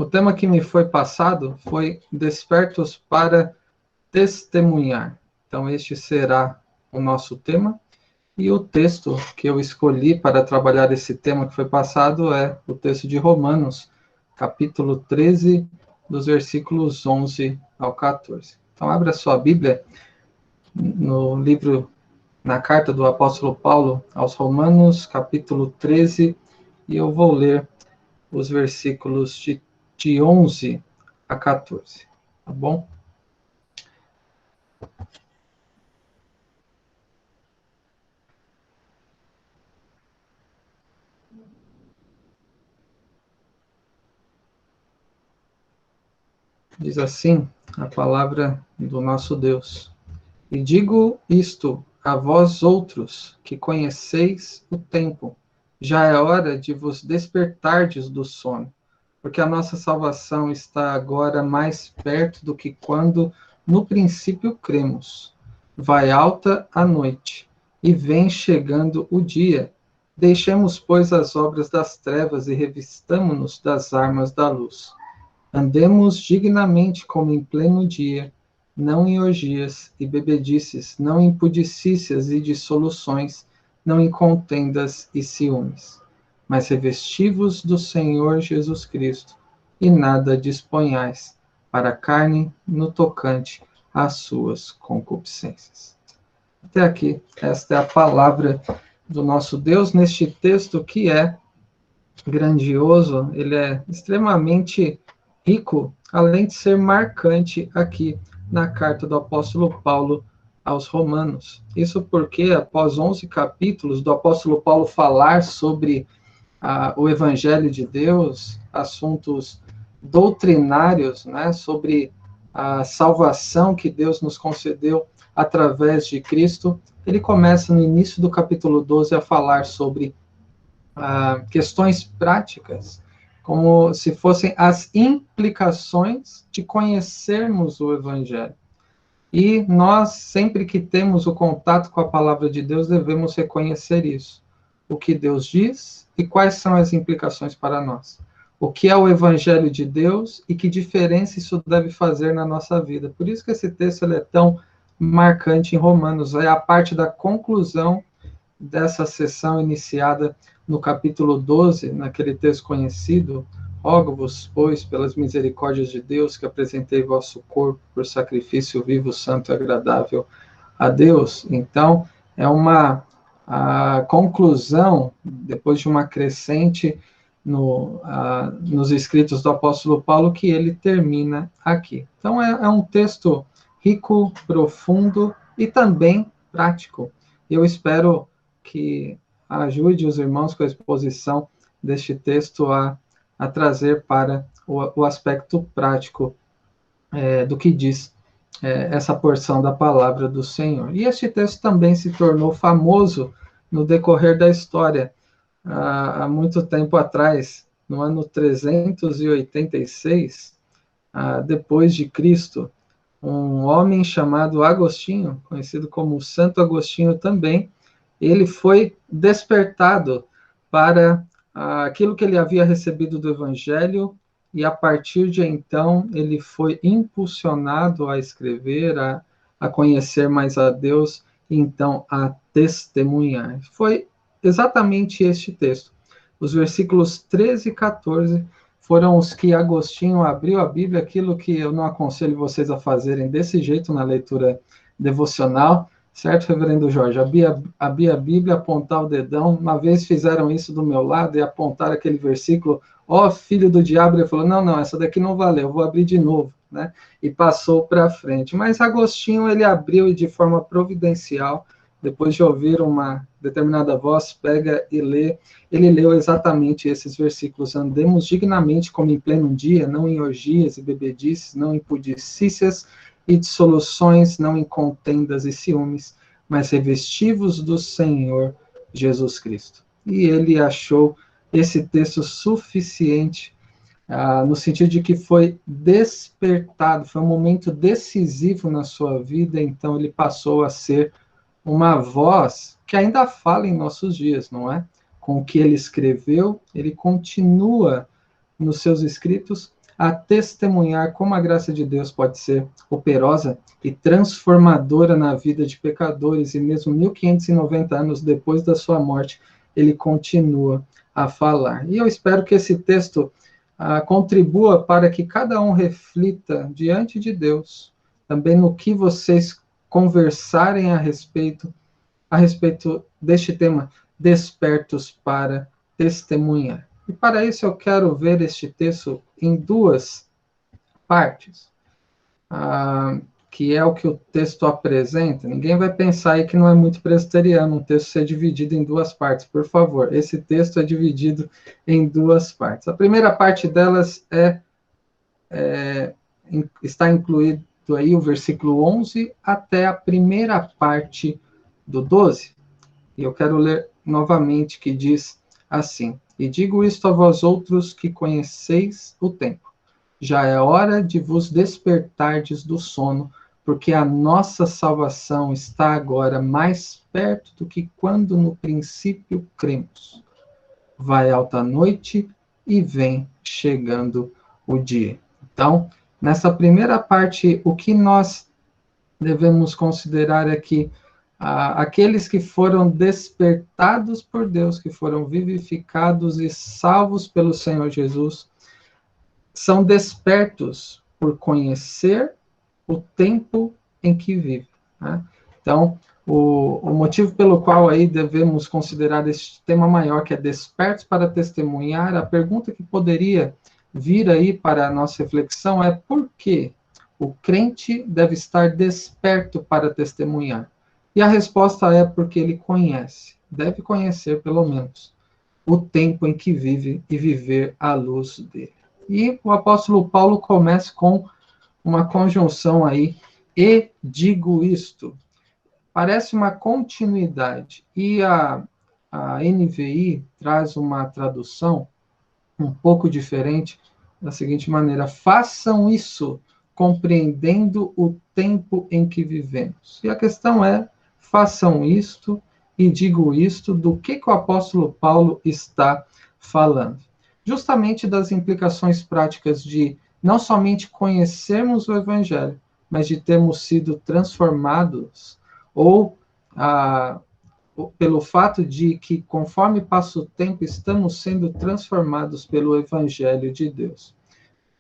O tema que me foi passado foi Despertos para Testemunhar. Então, este será o nosso tema. E o texto que eu escolhi para trabalhar esse tema que foi passado é o texto de Romanos, capítulo 13, dos versículos 11 ao 14. Então, abra sua Bíblia no livro, na carta do apóstolo Paulo aos Romanos, capítulo 13, e eu vou ler os versículos de 11 a 14, tá bom? Diz assim a palavra do nosso Deus. E digo isto a vós outros, que conheceis o tempo. Já é hora de vos despertardes do sono, porque a nossa salvação está agora mais perto do que quando no princípio cremos. Vai alta a noite, e vem chegando o dia. Deixemos, pois, as obras das trevas e revistamo-nos das armas da luz. Andemos dignamente como em pleno dia, não em orgias e bebedices, não em pudicícias e dissoluções, não em contendas e ciúmes. Mas revesti-vos do Senhor Jesus Cristo, e nada disponhais para a carne no tocante às suas concupiscências. Até aqui, esta é a palavra do nosso Deus neste texto que é grandioso, ele é extremamente rico, além de ser marcante aqui na carta do apóstolo Paulo aos Romanos. Isso porque, após 11 capítulos do apóstolo Paulo falar sobre o Evangelho de Deus, assuntos doutrinários, né, sobre a salvação que Deus nos concedeu através de Cristo, ele começa no início do capítulo 12 a falar sobre questões práticas, como se fossem as implicações de conhecermos o Evangelho. E nós, sempre que temos o contato com a palavra de Deus, devemos reconhecer isso. O que Deus diz e quais são as implicações para nós. O que é o Evangelho de Deus e que diferença isso deve fazer na nossa vida. Por isso que esse texto ele é tão marcante em Romanos. É a parte da conclusão dessa sessão iniciada no capítulo 12, naquele texto conhecido, rogo-vos, pois, pelas misericórdias de Deus, que apresentei vosso corpo por sacrifício vivo, santo e agradável a Deus. Então, é a conclusão, depois de uma crescente nos escritos do apóstolo Paulo, que ele termina aqui. Então, é um texto rico, profundo e também prático. Eu espero que ajude os irmãos com a exposição deste texto a trazer para o aspecto prático do que diz essa porção da palavra do Senhor. E este texto também se tornou famoso no decorrer da história. Há muito tempo atrás, no ano 386, depois de Cristo, um homem chamado Agostinho, conhecido como Santo Agostinho também, ele foi despertado para aquilo que ele havia recebido do Evangelho, e a partir de então ele foi impulsionado a escrever, a conhecer mais a Deus, e então a testemunhar. Foi exatamente este texto. Os versículos 13 e 14 foram os que Agostinho abriu a Bíblia, aquilo que eu não aconselho vocês a fazerem desse jeito na leitura devocional, certo, reverendo Jorge? Abrir a Bíblia, apontar o dedão. Uma vez fizeram isso do meu lado e apontaram aquele versículo, ó filho do diabo, ele falou, não, essa daqui não valeu, eu vou abrir de novo, né? E passou para frente. Mas Agostinho, ele abriu de forma providencial, depois de ouvir uma determinada voz, pega e lê. Ele leu exatamente esses versículos. Andemos dignamente como em pleno dia, não em orgias e bebedices, não em pudicícias e dissoluções, não em contendas e ciúmes, mas revestivos do Senhor Jesus Cristo. E ele achou esse texto suficiente, no sentido de que foi despertado, foi um momento decisivo na sua vida, então ele passou a ser uma voz que ainda fala em nossos dias, não é? Com o que ele escreveu, ele continua nos seus escritos a testemunhar como a graça de Deus pode ser operosa e transformadora na vida de pecadores, e mesmo 1590 anos depois da sua morte, ele continua a falar. E eu espero que esse texto contribua para que cada um reflita diante de Deus, também no que vocês conversarem a respeito deste tema, despertos para testemunhar. E para isso eu quero ver este texto em duas partes, que é o que o texto apresenta. Ninguém vai pensar aí que não é muito presbiteriano um texto ser dividido em duas partes, por favor. Esse texto é dividido em duas partes. A primeira parte delas está incluído aí o versículo 11 até a primeira parte do 12. E eu quero ler novamente, que diz assim: E digo isto a vós outros que conheceis o tempo. Já é hora de vos despertardes do sono, porque a nossa salvação está agora mais perto do que quando no princípio cremos. Vai alta noite e vem chegando o dia. Então, nessa primeira parte, o que nós devemos considerar é que aqueles que foram despertados por Deus, que foram vivificados e salvos pelo Senhor Jesus, são despertos por conhecer o tempo em que vivem, né? Então, o motivo pelo qual aí devemos considerar este tema maior, que é despertos para testemunhar, a pergunta que poderia vir aí para a nossa reflexão é: por que o crente deve estar desperto para testemunhar? E a resposta é porque ele conhece, deve conhecer pelo menos, o tempo em que vive e viver à luz dele. E o apóstolo Paulo começa com uma conjunção aí, e digo isto. Parece uma continuidade. E a NVI traz uma tradução um pouco diferente, da seguinte maneira: façam isso compreendendo o tempo em que vivemos. E a questão é: façam isto e digo isto, do que o apóstolo Paulo está falando? Justamente das implicações práticas de não somente conhecermos o Evangelho, mas de termos sido transformados, ou pelo fato de que, conforme passa o tempo, estamos sendo transformados pelo Evangelho de Deus.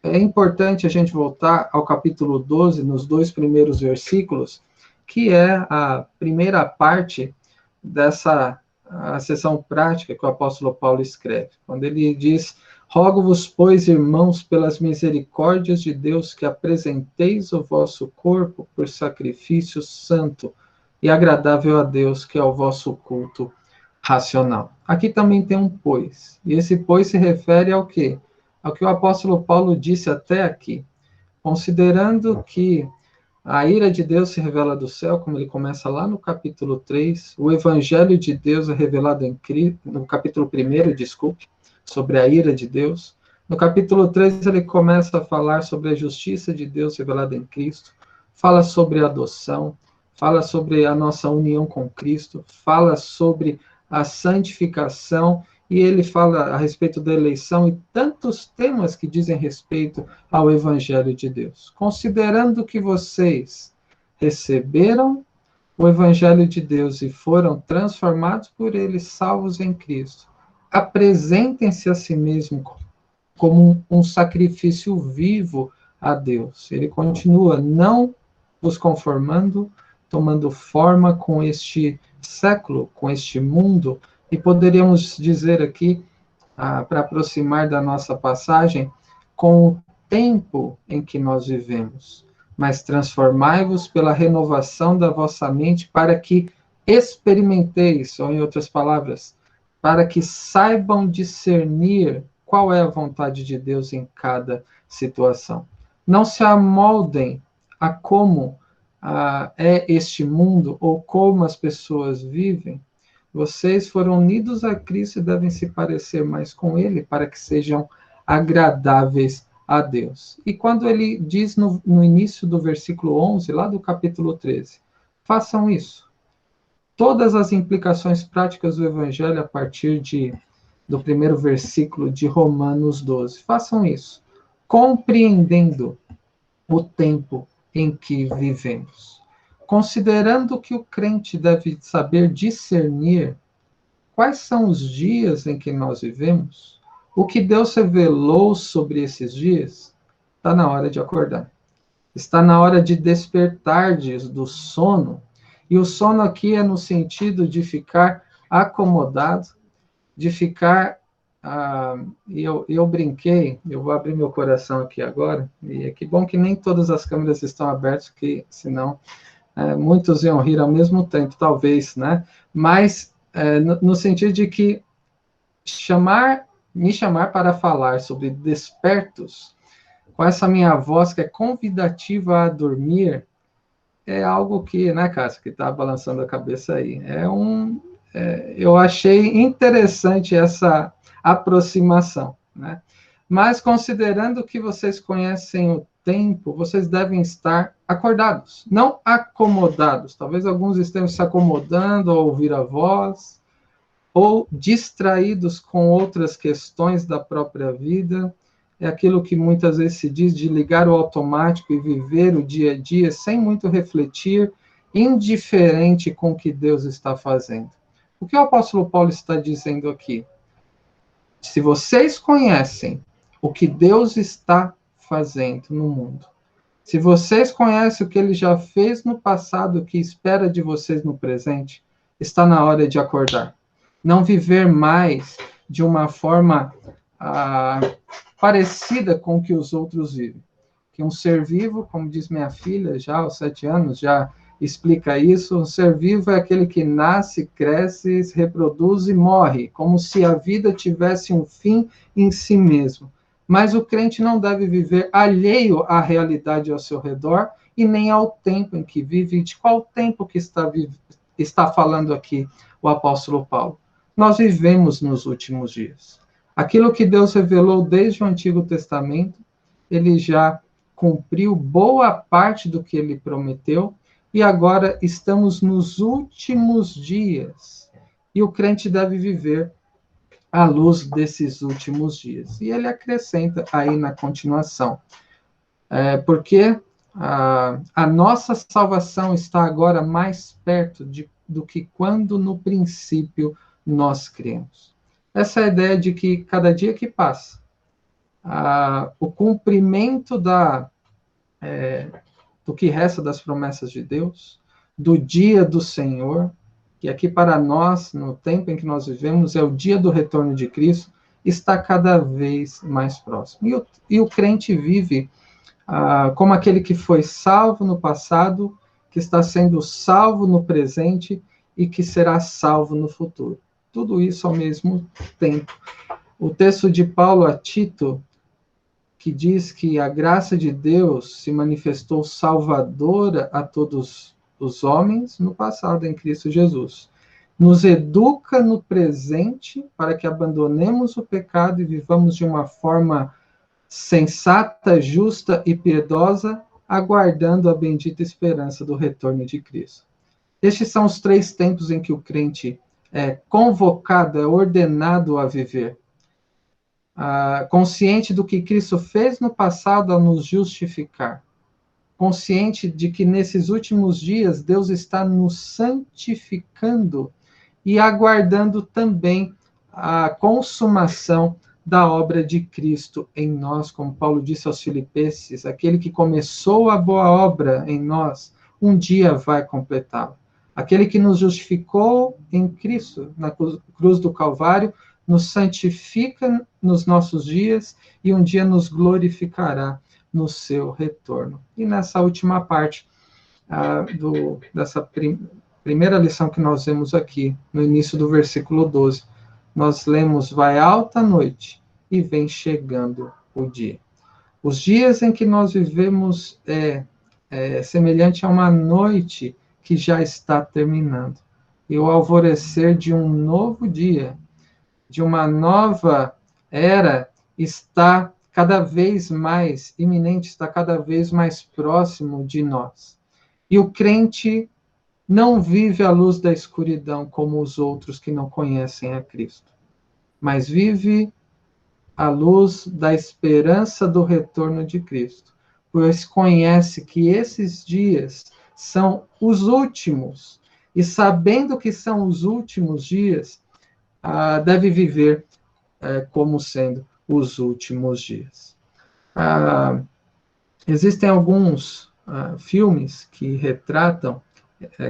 É importante a gente voltar ao capítulo 12, nos dois primeiros versículos, que é a primeira parte dessa seção prática que o apóstolo Paulo escreve, quando ele diz: rogo-vos, pois, irmãos, pelas misericórdias de Deus, que apresenteis o vosso corpo por sacrifício santo e agradável a Deus, que é o vosso culto racional. Aqui também tem um pois, e esse pois se refere ao quê? Ao que o apóstolo Paulo disse até aqui, considerando que a ira de Deus se revela do céu, como ele começa lá no capítulo 3, o evangelho de Deus é revelado em Cristo, no capítulo 1, desculpe, sobre a ira de Deus. No capítulo 3, ele começa a falar sobre a justiça de Deus revelada em Cristo, fala sobre a adoção, fala sobre a nossa união com Cristo, fala sobre a santificação, e ele fala a respeito da eleição e tantos temas que dizem respeito ao Evangelho de Deus. Considerando que vocês receberam o Evangelho de Deus e foram transformados por ele, salvos em Cristo, apresentem-se a si mesmo como um sacrifício vivo a Deus. Ele continua: não vos conformando, tomando forma com este século, com este mundo. E poderíamos dizer aqui, para aproximar da nossa passagem, com o tempo em que nós vivemos. Mas transformai-vos pela renovação da vossa mente, para que experimenteis, ou em outras palavras, para que saibam discernir qual é a vontade de Deus em cada situação. Não se amoldem a como é este mundo, ou como as pessoas vivem. Vocês foram unidos a Cristo e devem se parecer mais com Ele, para que sejam agradáveis a Deus. E quando ele diz no início do versículo 11, lá do capítulo 13, façam isso. Todas as implicações práticas do Evangelho a partir do primeiro versículo de Romanos 12. Façam isso. compreendendo o tempo em que vivemos. Considerando que o crente deve saber discernir quais são os dias em que nós vivemos, o que Deus revelou sobre esses dias, está na hora de acordar. Está na hora de despertardes do sono. E o sono aqui é no sentido de ficar acomodado, de ficar... eu brinquei, eu vou abrir meu coração aqui agora, e é que bom que nem todas as câmeras estão abertas, que senão muitos iam rir ao mesmo tempo, talvez, né? Mas no sentido de que me chamar para falar sobre despertos, com essa minha voz que é convidativa a dormir, é algo que, né, Cássio, que está balançando a cabeça aí. Eu achei interessante essa aproximação, né? Mas considerando que vocês conhecem o tempo, vocês devem estar acordados, não acomodados. Talvez alguns estejam se acomodando ao ouvir a voz, ou distraídos com outras questões da própria vida. É aquilo que muitas vezes se diz de ligar o automático e viver o dia a dia sem muito refletir, indiferente com o que Deus está fazendo. O que o apóstolo Paulo está dizendo aqui? Se vocês conhecem o que Deus está fazendo no mundo, se vocês conhecem o que ele já fez no passado, o que espera de vocês no presente, está na hora de acordar. Não viver mais de uma forma parecida com o que os outros vivem. Que um ser vivo, como diz minha filha, já aos 7 anos, já explica isso, um ser vivo é aquele que nasce, cresce, se reproduz e morre, como se a vida tivesse um fim em si mesmo. Mas o crente não deve viver alheio à realidade ao seu redor e nem ao tempo em que vive. De qual tempo que está falando aqui o apóstolo Paulo? Nós vivemos nos últimos dias. Aquilo que Deus revelou desde o Antigo Testamento, ele já cumpriu boa parte do que ele prometeu, e agora estamos nos últimos dias. E o crente deve viver à luz desses últimos dias. E ele acrescenta aí na continuação, porque a nossa salvação está agora mais perto do que quando no princípio nós cremos. Essa é a ideia de que cada dia que passa, o cumprimento do que resta das promessas de Deus, do dia do Senhor, que aqui para nós, no tempo em que nós vivemos, é o dia do retorno de Cristo, está cada vez mais próximo. E o crente vive como aquele que foi salvo no passado, que está sendo salvo no presente e que será salvo no futuro. Tudo isso ao mesmo tempo. O texto de Paulo a Tito, que diz que a graça de Deus se manifestou salvadora a todos os homens no passado, em Cristo Jesus. Nos educa no presente para que abandonemos o pecado e vivamos de uma forma sensata, justa e piedosa, aguardando a bendita esperança do retorno de Cristo. Estes são os 3 tempos em que o crente é convocado, é ordenado a viver. Consciente do que Cristo fez no passado ao nos justificar. Consciente de que nesses últimos dias Deus está nos santificando e aguardando também a consumação da obra de Cristo em nós, como Paulo disse aos Filipenses, aquele que começou a boa obra em nós, um dia vai completá-la. Aquele que nos justificou em Cristo, na cruz do Calvário, nos santifica nos nossos dias e um dia nos glorificará no seu retorno. E nessa última parte dessa primeira lição que nós vemos aqui, no início do versículo 12, nós lemos: vai alta a noite e vem chegando o dia. Os dias em que nós vivemos é semelhante a uma noite que já está terminando. E o alvorecer de um novo dia, de uma nova era, está cada vez mais iminente, está cada vez mais próximo de nós. E o crente não vive à luz da escuridão como os outros que não conhecem a Cristo, mas vive à luz da esperança do retorno de Cristo, pois conhece que esses dias são os últimos, e sabendo que são os últimos dias, deve viver como sendo os últimos dias. Existem alguns filmes que retratam,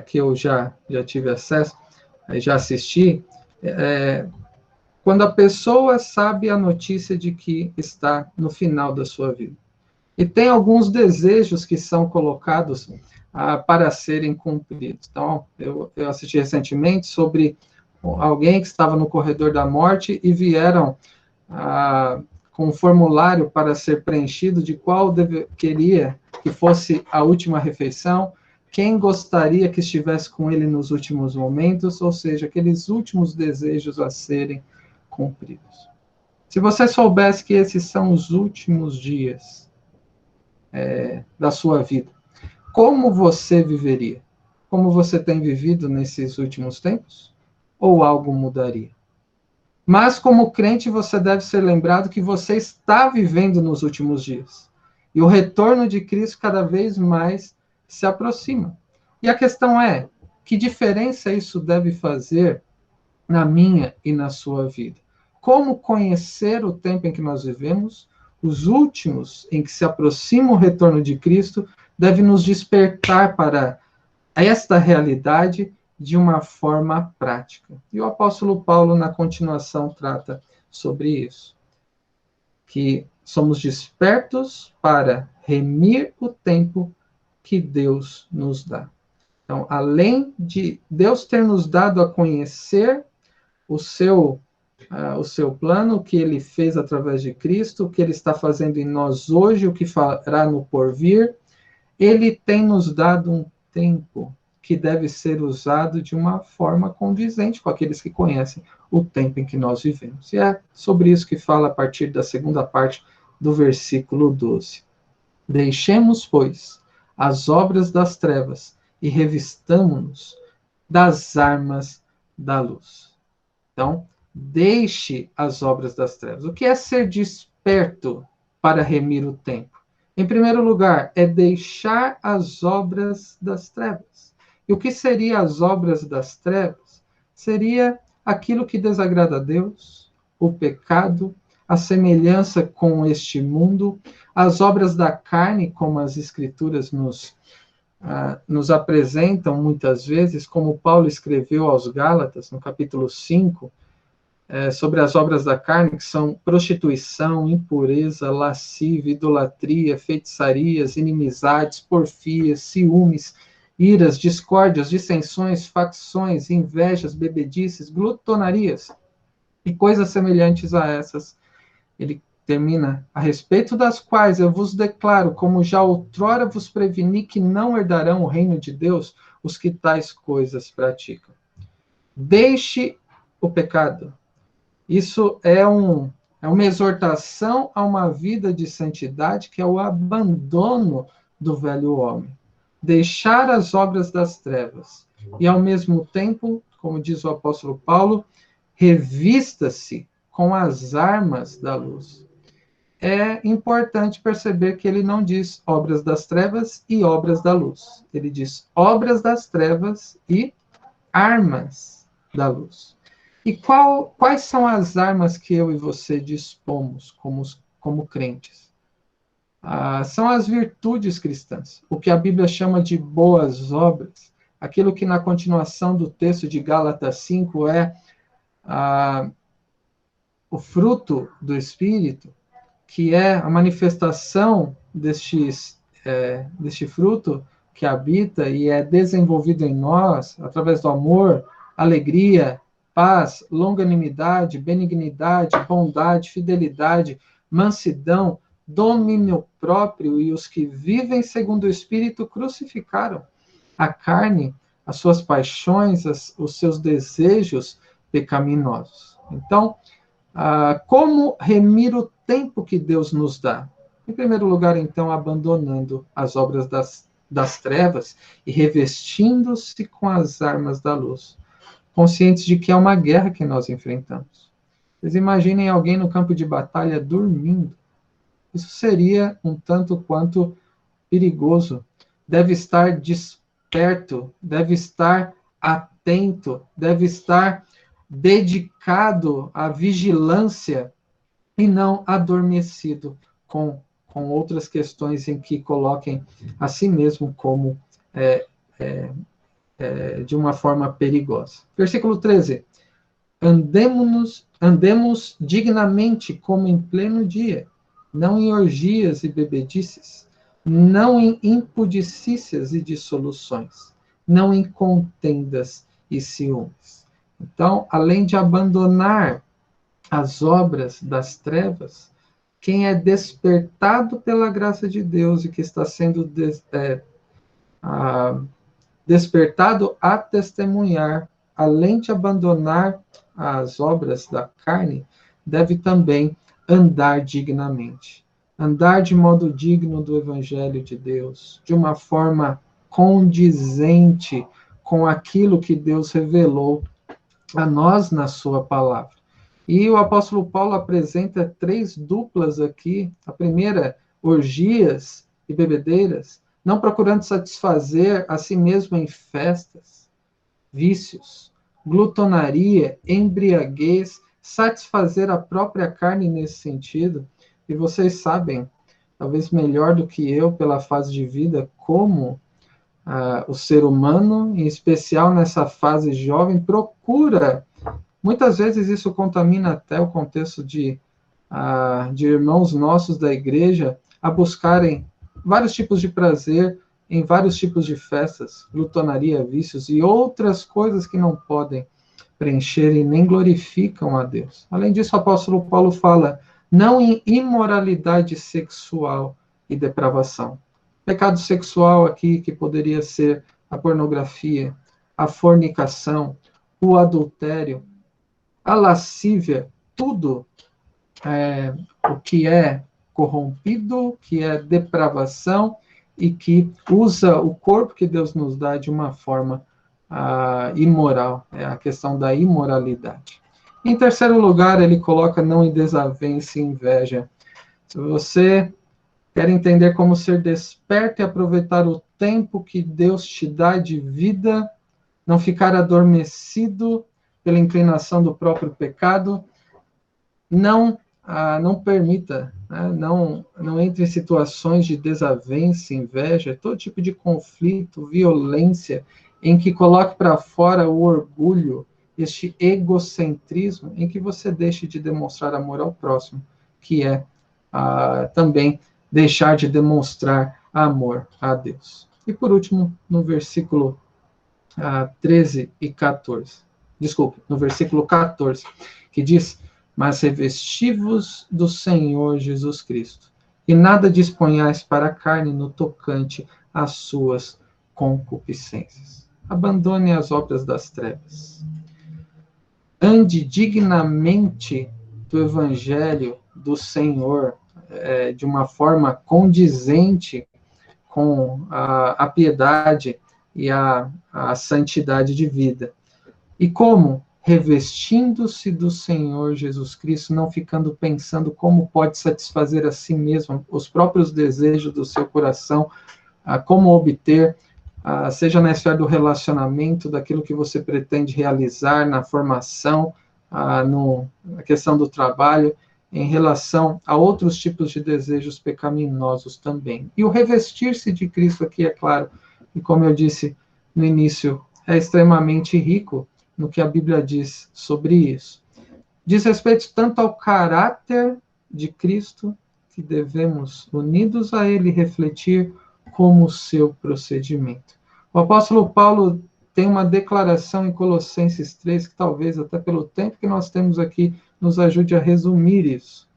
que eu já tive acesso, já assisti, quando a pessoa sabe a notícia de que está no final da sua vida. E tem alguns desejos que são colocados para serem cumpridos. Então, eu assisti recentemente sobre alguém que estava no corredor da morte e vieram com um formulário para ser preenchido de qual queria que fosse a última refeição, quem gostaria que estivesse com ele nos últimos momentos, ou seja, aqueles últimos desejos a serem cumpridos. Se você soubesse que esses são os últimos dias da sua vida, como você viveria? Como você tem vivido nesses últimos tempos? Ou algo mudaria? Mas, como crente, você deve ser lembrado que você está vivendo nos últimos dias. E o retorno de Cristo cada vez mais se aproxima. E a questão é, que diferença isso deve fazer na minha e na sua vida? Como conhecer o tempo em que nós vivemos, os últimos em que se aproxima o retorno de Cristo, deve nos despertar para esta realidade de uma forma prática. E o apóstolo Paulo, na continuação, trata sobre isso. Que somos despertos para remir o tempo que Deus nos dá. Então, além de Deus ter nos dado a conhecer o seu plano, o que ele fez através de Cristo, o que ele está fazendo em nós hoje, o que fará no porvir, ele tem nos dado um tempo que deve ser usado de uma forma condizente com aqueles que conhecem o tempo em que nós vivemos. E é sobre isso que fala a partir da segunda parte do versículo 12. Deixemos, pois, as obras das trevas e revistamo-nos das armas da luz. Então, deixe as obras das trevas. O que é ser desperto para remir o tempo? Em primeiro lugar, é deixar as obras das trevas. E o que seria as obras das trevas? Seria aquilo que desagrada a Deus, o pecado, a semelhança com este mundo, as obras da carne, como as Escrituras nos apresentam muitas vezes, como Paulo escreveu aos Gálatas, no capítulo 5, sobre as obras da carne, que são prostituição, impureza, lascívia, idolatria, feitiçarias, inimizades, porfias, ciúmes, iras, discórdias, dissensões, facções, invejas, bebedices, glutonarias e coisas semelhantes a essas. Ele termina, a respeito das quais eu vos declaro, como já outrora vos preveni, que não herdarão o reino de Deus os que tais coisas praticam. Deixe o pecado. Isso é uma exortação a uma vida de santidade, que é o abandono do velho homem. Deixar as obras das trevas. E, ao mesmo tempo, como diz o apóstolo Paulo, revista-se com as armas da luz. É importante perceber que ele não diz obras das trevas e obras da luz. Ele diz obras das trevas e armas da luz. E quais são as armas que eu e você dispomos como crentes? São as virtudes cristãs, o que a Bíblia chama de boas obras, aquilo que na continuação do texto de Gálatas 5 é o fruto do Espírito, que é a manifestação deste fruto que habita e é desenvolvido em nós através do amor, alegria, paz, longanimidade, benignidade, bondade, fidelidade, mansidão, domínio próprio, e os que vivem segundo o Espírito crucificaram a carne, as suas paixões, os seus desejos pecaminosos. Então, como remir o tempo que Deus nos dá? Em primeiro lugar, então, abandonando as obras das trevas e revestindo-se com as armas da luz, conscientes de que é uma guerra que nós enfrentamos. Vocês imaginem alguém no campo de batalha dormindo. Isso seria um tanto quanto perigoso. Deve estar desperto, deve estar atento, deve estar dedicado à vigilância e não adormecido com outras questões em que coloquem a si mesmo como de uma forma perigosa. Versículo 13. Andemos dignamente como em pleno dia, não em orgias e bebedices, não em impudicícias e dissoluções, não em contendas e ciúmes. Então, além de abandonar as obras das trevas, quem é despertado pela graça de Deus e que está sendo despertado a testemunhar, além de abandonar as obras da carne, deve também andar dignamente. Andar de modo digno do Evangelho de Deus, de uma forma condizente com aquilo que Deus revelou a nós na sua palavra. E o apóstolo Paulo apresenta três duplas aqui. A primeira, orgias e bebedeiras, não procurando satisfazer a si mesmo em festas, vícios, glutonaria, embriaguez, satisfazer a própria carne nesse sentido. E vocês sabem, talvez melhor do que eu, pela fase de vida, como o ser humano, em especial nessa fase jovem, procura. Muitas vezes isso contamina até o contexto de irmãos nossos da igreja a buscarem vários tipos de prazer em vários tipos de festas, glutonaria, vícios e outras coisas que não podem preencher e nem glorificam a Deus. Além disso, o apóstolo Paulo fala, não em imoralidade sexual e depravação. Pecado sexual aqui, que poderia ser a pornografia, a fornicação, o adultério, a lascívia, tudo o que é corrompido, que é depravação e que usa o corpo que Deus nos dá de uma forma imoral, é a questão da imoralidade. Em terceiro lugar, ele coloca não em desavença e inveja. Se você quer entender como ser desperto e aproveitar o tempo que Deus te dá de vida, não ficar adormecido pela inclinação do próprio pecado, não permita, né? não entre em situações de desavença, inveja, todo tipo de conflito, violência, em que coloque para fora o orgulho, este egocentrismo, em que você deixe de demonstrar amor ao próximo, que é também deixar de demonstrar amor a Deus. E por último, no versículo 13 e 14, desculpe, no versículo 14, que diz, mas revesti-vos do Senhor Jesus Cristo, e nada disponhais para a carne no tocante às suas concupiscências. Abandone as obras das trevas. Ande dignamente do Evangelho do Senhor, de uma forma condizente com a piedade e a santidade de vida. E como? Revestindo-se do Senhor Jesus Cristo, não ficando pensando como pode satisfazer a si mesmo, os próprios desejos do seu coração, como obter, seja na esfera do relacionamento, daquilo que você pretende realizar na formação, na questão do trabalho, em relação a outros tipos de desejos pecaminosos também. E o revestir-se de Cristo aqui, é claro, e como eu disse no início, é extremamente rico no que a Bíblia diz sobre isso. Diz respeito tanto ao caráter de Cristo, que devemos, unidos a ele, refletir, como o seu procedimento. O apóstolo Paulo tem uma declaração em Colossenses 3, que talvez, até pelo tempo que nós temos aqui, nos ajude a resumir isso.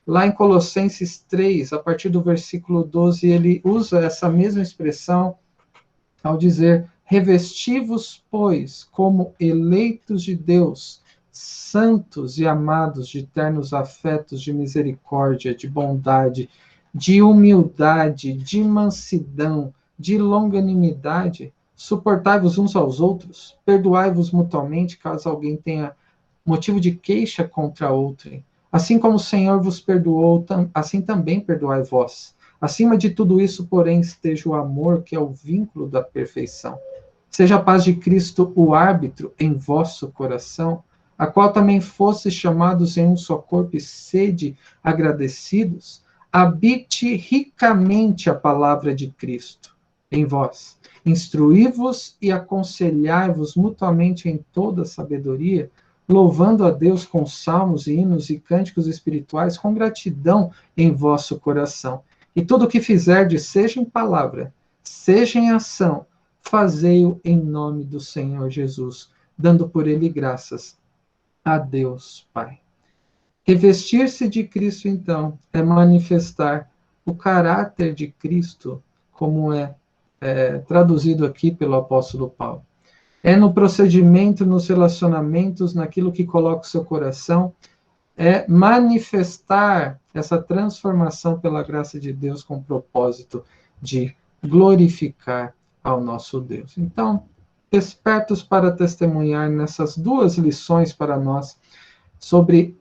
Lá em Colossenses 3, a partir do versículo 12, ele usa essa mesma expressão ao dizer, revesti-vos, pois, como eleitos de Deus, santos e amados, de ternos afetos, de misericórdia, de bondade, de humildade, de mansidão, de longanimidade, suportai-vos uns aos outros, perdoai-vos mutuamente, caso alguém tenha motivo de queixa contra outrem. Assim como o Senhor vos perdoou, assim também perdoai vós. Acima de tudo isso, porém, esteja o amor, que é o vínculo da perfeição. Seja a paz de Cristo o árbitro em vosso coração, a qual também fostes chamados em um só corpo e sede agradecidos. Habite ricamente a palavra de Cristo em vós. Instruí-vos e aconselhai-vos mutuamente em toda sabedoria, louvando a Deus com salmos, hinos e cânticos espirituais, com gratidão em vosso coração. E tudo o que fizerdes, seja em palavra, seja em ação, fazei-o em nome do Senhor Jesus, dando por ele graças a Deus Pai. Revestir-se de Cristo, então, é manifestar o caráter de Cristo, como é traduzido aqui pelo apóstolo Paulo. É no procedimento, nos relacionamentos, naquilo que coloca o seu coração, é manifestar essa transformação pela graça de Deus com o propósito de glorificar ao nosso Deus. Então, despertos para testemunhar nessas duas lições para nós, sobre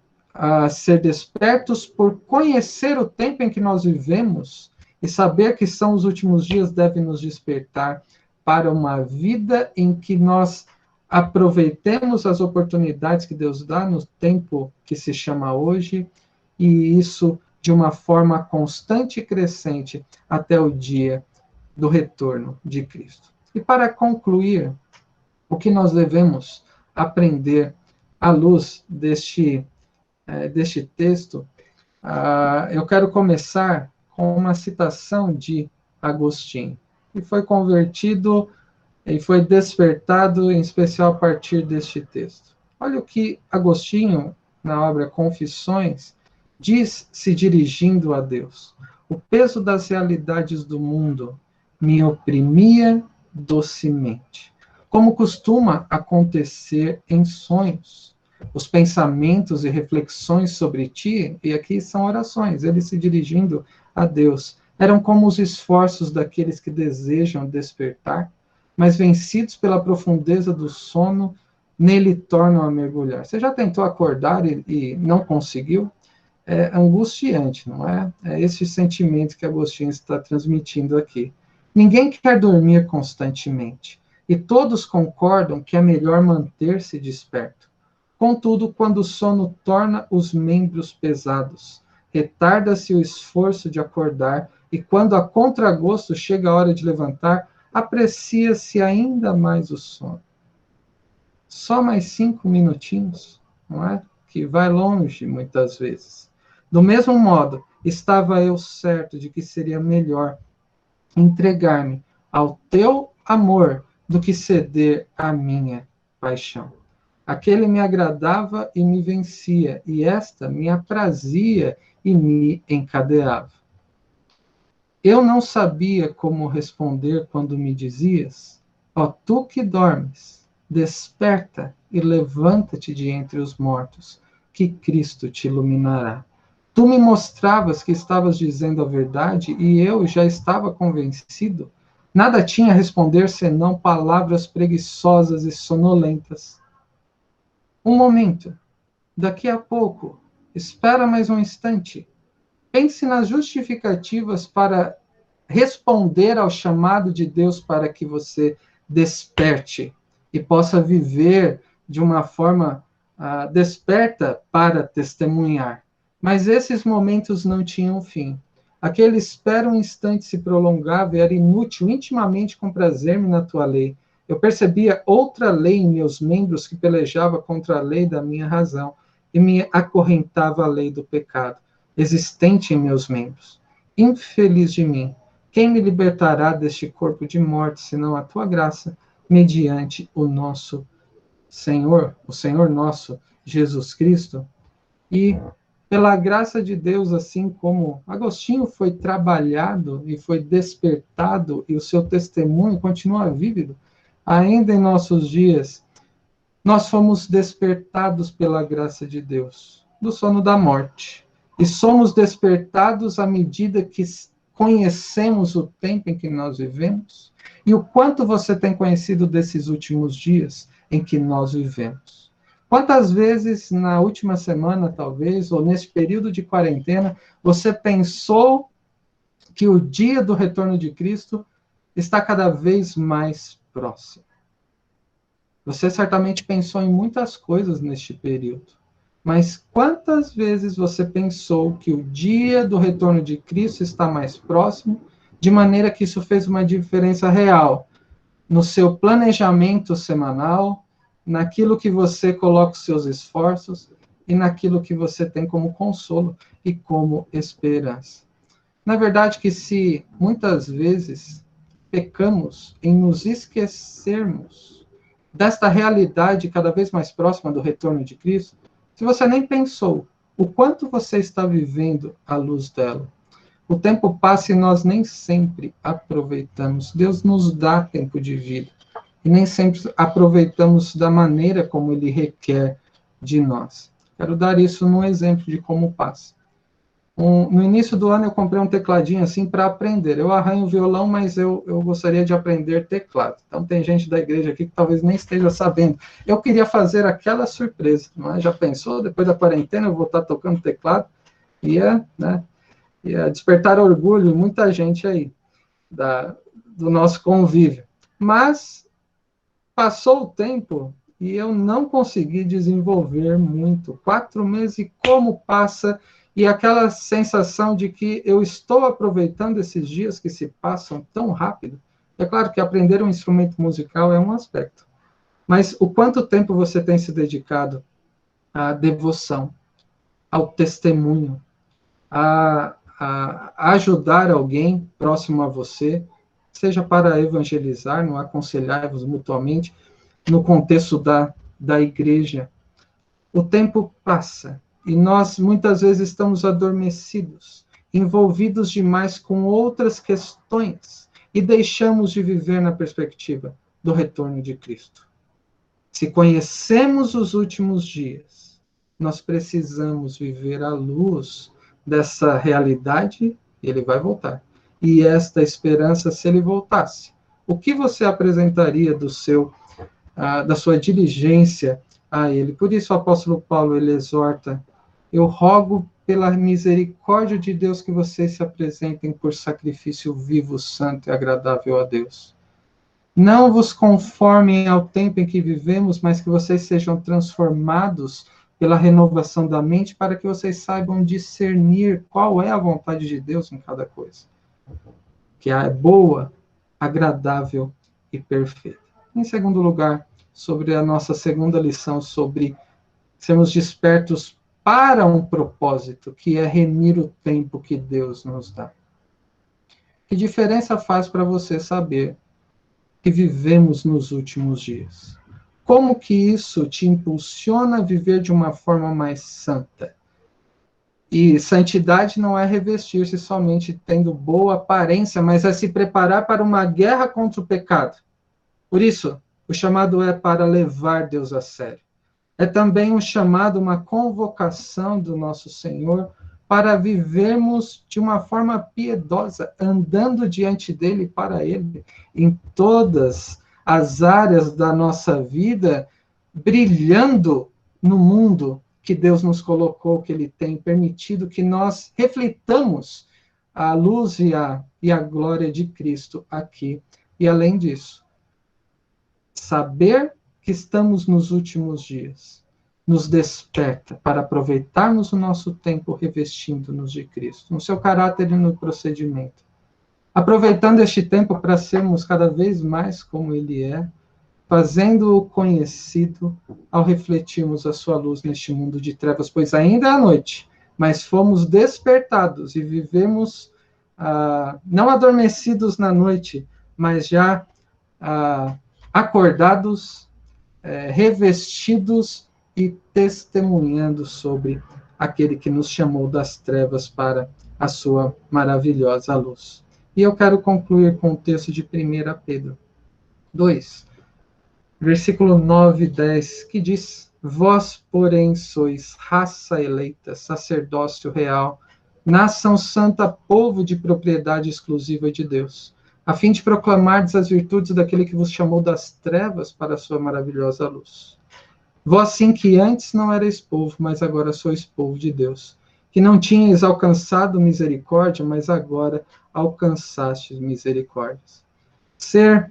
ser despertos por conhecer o tempo em que nós vivemos e saber que são os últimos dias, deve nos despertar para uma vida em que nós aproveitemos as oportunidades que Deus dá no tempo que se chama hoje, e isso de uma forma constante e crescente até o dia do retorno de Cristo. E para concluir, o que nós devemos aprender à luz deste texto, eu quero começar com uma citação de Agostinho, que foi convertido e foi despertado, em especial a partir deste texto. Olha o que Agostinho, na obra Confissões, diz se dirigindo a Deus. O peso das realidades do mundo me oprimia docemente, como costuma acontecer em sonhos. Os pensamentos e reflexões sobre ti, e aqui são orações, ele se dirigindo a Deus, eram como os esforços daqueles que desejam despertar, mas vencidos pela profundeza do sono, nele tornam a mergulhar. Você já tentou acordar e não conseguiu? É angustiante, não é? É esse sentimento que Agostinho está transmitindo aqui. Ninguém quer dormir constantemente, e todos concordam que é melhor manter-se desperto. Contudo, quando o sono torna os membros pesados, retarda-se o esforço de acordar, e quando a contragosto chega a hora de levantar, aprecia-se ainda mais o sono. Só mais 5 minutinhos, não é? Que vai longe muitas vezes. Do mesmo modo, estava eu certo de que seria melhor entregar-me ao teu amor do que ceder à minha paixão. Aquele me agradava e me vencia, e esta me aprazia e me encadeava. Eu não sabia como responder quando me dizias: ó tu que dormes, desperta e levanta-te de entre os mortos, que Cristo te iluminará. Tu me mostravas que estavas dizendo a verdade, e eu já estava convencido. Nada tinha a responder senão palavras preguiçosas e sonolentas. Um momento, daqui a pouco, espera mais um instante. Pense nas justificativas para responder ao chamado de Deus para que você desperte e possa viver de uma forma desperta para testemunhar. Mas esses momentos não tinham fim. Aquele espera um instante se prolongava e era inútil intimamente comprazer-me na tua lei. Eu percebia outra lei em meus membros que pelejava contra a lei da minha razão e me acorrentava a lei do pecado, existente em meus membros. Infeliz de mim, quem me libertará deste corpo de morte, senão a tua graça, mediante o nosso Senhor, o Senhor nosso, Jesus Cristo? E pela graça de Deus, assim como Agostinho foi trabalhado e foi despertado, e o seu testemunho continua vívido, ainda em nossos dias, nós fomos despertados pela graça de Deus, do sono da morte. E somos despertados à medida que conhecemos o tempo em que nós vivemos e o quanto você tem conhecido desses últimos dias em que nós vivemos. Quantas vezes na última semana, talvez, ou nesse período de quarentena, você pensou que o dia do retorno de Cristo está cada vez mais próximo? Você certamente pensou em muitas coisas neste período, mas quantas vezes você pensou que o dia do retorno de Cristo está mais próximo, de maneira que isso fez uma diferença real no seu planejamento semanal, naquilo que você coloca os seus esforços e naquilo que você tem como consolo e como esperança? Na verdade, que se muitas vezes pecamos em nos esquecermos desta realidade cada vez mais próxima do retorno de Cristo, se você nem pensou o quanto você está vivendo à luz dela. O tempo passa e nós nem sempre aproveitamos. Deus nos dá tempo de vida e nem sempre aproveitamos da maneira como Ele requer de nós. Quero dar isso num exemplo de como passa. No início do ano eu comprei um tecladinho assim para aprender. Eu arranho violão, mas eu gostaria de aprender teclado. Então tem gente da igreja aqui que talvez nem esteja sabendo. Eu queria fazer aquela surpresa, não é? Já pensou? Depois da quarentena eu vou estar tocando teclado? Ia despertar orgulho em muita gente aí do nosso convívio. Mas passou o tempo e eu não consegui desenvolver muito. 4 meses e como passa, e aquela sensação de que eu estou aproveitando esses dias que se passam tão rápido. É claro que aprender um instrumento musical é um aspecto, mas o quanto tempo você tem se dedicado à devoção, ao testemunho, a ajudar alguém próximo a você, seja para evangelizar, no aconselhar-vos mutuamente, no contexto da igreja. O tempo passa e nós muitas vezes estamos adormecidos, envolvidos demais com outras questões e deixamos de viver na perspectiva do retorno de Cristo. Se conhecemos os últimos dias, nós precisamos viver à luz dessa realidade, ele vai voltar. E esta esperança, se ele voltasse, o que você apresentaria da sua diligência a ele? Por isso o apóstolo Paulo, ele exorta: eu rogo pela misericórdia de Deus que vocês se apresentem por sacrifício vivo, santo e agradável a Deus. Não vos conformem ao tempo em que vivemos, mas que vocês sejam transformados pela renovação da mente, para que vocês saibam discernir qual é a vontade de Deus em cada coisa, que é boa, agradável e perfeita. Em segundo lugar, sobre a nossa segunda lição, sobre sermos despertos para um propósito, que é remir o tempo que Deus nos dá. Que diferença faz para você saber que vivemos nos últimos dias? Como que isso te impulsiona a viver de uma forma mais santa? E santidade não é revestir-se somente tendo boa aparência, mas é se preparar para uma guerra contra o pecado. Por isso, o chamado é para levar Deus a sério. É também um chamado, uma convocação do nosso Senhor para vivermos de uma forma piedosa, andando diante dele para ele, em todas as áreas da nossa vida, brilhando no mundo que Deus nos colocou, que ele tem permitido que nós reflitamos a luz e a glória de Cristo aqui. E além disso, saber que estamos nos últimos dias nos desperta para aproveitarmos o nosso tempo revestindo-nos de Cristo, no seu caráter e no procedimento. Aproveitando este tempo para sermos cada vez mais como Ele é, fazendo-o conhecido ao refletirmos a sua luz neste mundo de trevas, pois ainda é a noite, mas fomos despertados e vivemos não adormecidos na noite, mas já acordados, revestidos e testemunhando sobre aquele que nos chamou das trevas para a sua maravilhosa luz. E eu quero concluir com o texto de 1 Pedro 2, versículo 9 e 10, que diz: vós, porém, sois raça eleita, sacerdócio real, nação santa, povo de propriedade exclusiva de Deus, a fim de proclamardes as virtudes daquele que vos chamou das trevas para a sua maravilhosa luz. Vós sim que antes não erais povo, mas agora sois povo de Deus. Que não tinhas alcançado misericórdia, mas agora alcançastes misericórdias. Ser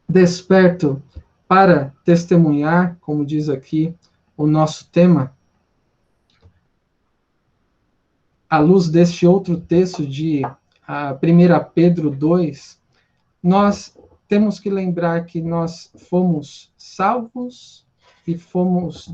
desperto para testemunhar, como diz aqui o nosso tema, à luz deste outro texto de 1 Pedro 2, nós temos que lembrar que nós fomos salvos e somos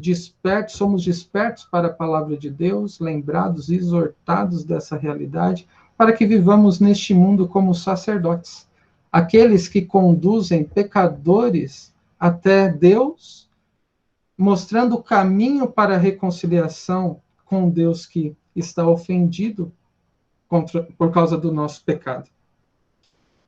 despertos para a palavra de Deus, lembrados, exortados dessa realidade, para que vivamos neste mundo como sacerdotes, aqueles que conduzem pecadores até Deus, mostrando o caminho para a reconciliação com Deus que está ofendido por causa do nosso pecado.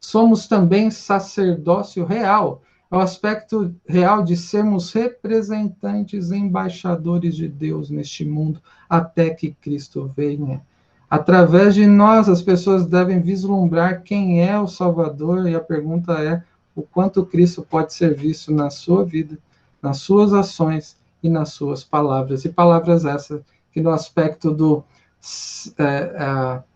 Somos também sacerdócio real, é o aspecto real de sermos representantes, embaixadores de Deus neste mundo, até que Cristo venha. Através de nós, as pessoas devem vislumbrar quem é o Salvador, e a pergunta é o quanto Cristo pode ser visto na sua vida, nas suas ações e nas suas palavras. E palavras essas que no aspecto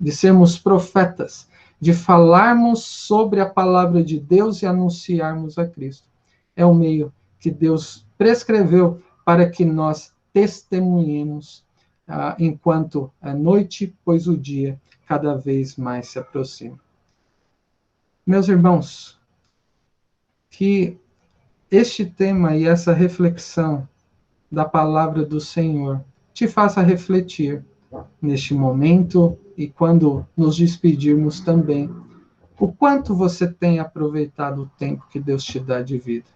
de sermos profetas, de falarmos sobre a palavra de Deus e anunciarmos a Cristo. É o meio que Deus prescreveu para que nós testemunhemos enquanto é noite, pois o dia cada vez mais se aproxima. Meus irmãos, que este tema e essa reflexão da palavra do Senhor te faça refletir neste momento e quando nos despedirmos também, o quanto você tem aproveitado o tempo que Deus te dá de vida.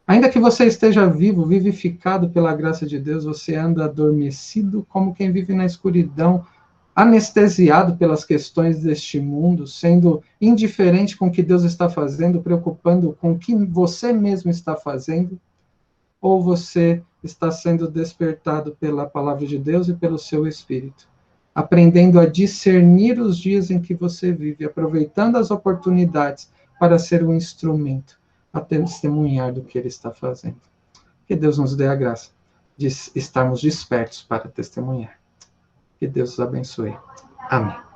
Ainda que você esteja vivo, vivificado pela graça de Deus, você anda adormecido como quem vive na escuridão, anestesiado pelas questões deste mundo, sendo indiferente com o que Deus está fazendo, preocupando com o que você mesmo está fazendo, ou você está sendo despertado pela palavra de Deus e pelo seu Espírito, aprendendo a discernir os dias em que você vive, aproveitando as oportunidades para ser um instrumento a testemunhar do que Ele está fazendo. Que Deus nos dê a graça de estarmos despertos para testemunhar. Que Deus os abençoe. Amém.